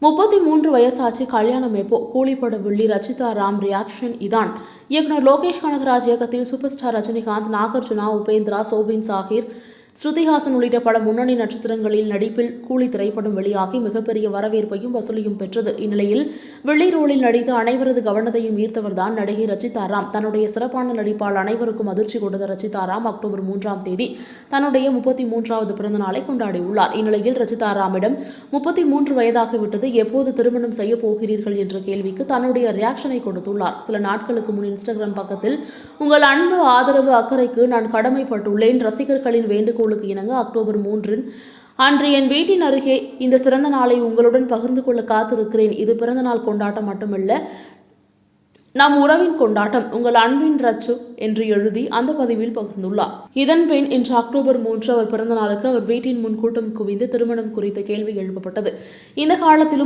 33 வயசாச்சு, கல்யாணம் எப்போ? கூலிப்பட வில்லி ரச்சிதா ராம் ரியாக்ஷன் இதான். இயக்குனர் லோகேஷ் கனகராஜ் இயக்கத்தில் சூப்பர் ஸ்டார் ரஜினிகாந்த், நாகார்ஜுனா, உபேந்திரா, சோபின் சாஹிர், ஸ்ருதிஹாசன் உள்ளிட்ட பல முன்னணி நட்சத்திரங்களில் நடிப்பில் கூலி திரைப்படம் வெளியாகி மிகப்பெரிய வரவேற்பையும் வசூலையும் பெற்றது. இந்நிலையில் வில்லி ரோலில் நடித்து அனைவரது கவனத்தையும் ஈர்த்தவர்தான் நடிகை ரச்சிதா ராம். தன்னுடைய சிறப்பான நடிப்பால் அனைவருக்கும் அதிர்ச்சி கொடுத்த ரச்சிதா ராம் அக்டோபர் 3ஆம் தேதி தன்னுடைய 33வது பிறந்த நாளை கொண்டாடியுள்ளார். இந்நிலையில் ரச்சிதா ராமிடம் 33 வயதாகிவிட்டது, எப்போது திருமணம் செய்ய போகிறீர்கள் என்ற கேள்விக்கு தன்னுடைய ரியாக்ஷனை கொடுத்துள்ளார். சில நாட்களுக்கு முன் இன்ஸ்டாகிராம் பக்கத்தில், உங்கள் அன்பு, ஆதரவு, அக்கறைக்கு நான் கடமைப்பட்டுள்ளேன். ரசிகர்களின் வேண்டுகோளுக்கு இணங்க அக்டோபர் 3 அன்று என் வீட்டின் அருகே இந்த சிறந்த நாளை உங்களுடன் பகிர்ந்து கொள்ள காத்திருக்கிறேன். இது பிறந்தநாள் கொண்டாட்டம் மட்டுமல்ல, நம் உறவின் கொண்டாட்டம். உங்கள் அன்பின் ரச்சு என்று எழுதி அந்த பதிவில் பகிர்ந்துள்ளார். இதன்பின் இன்று அக்டோபர் 3 அவர் பிறந்த நாளுக்கு அவர் வீட்டின் முன் கூட்டம் குவிந்து திருமணம் குறித்த கேள்வி எழுப்பப்பட்டது. இந்த காலத்திலும்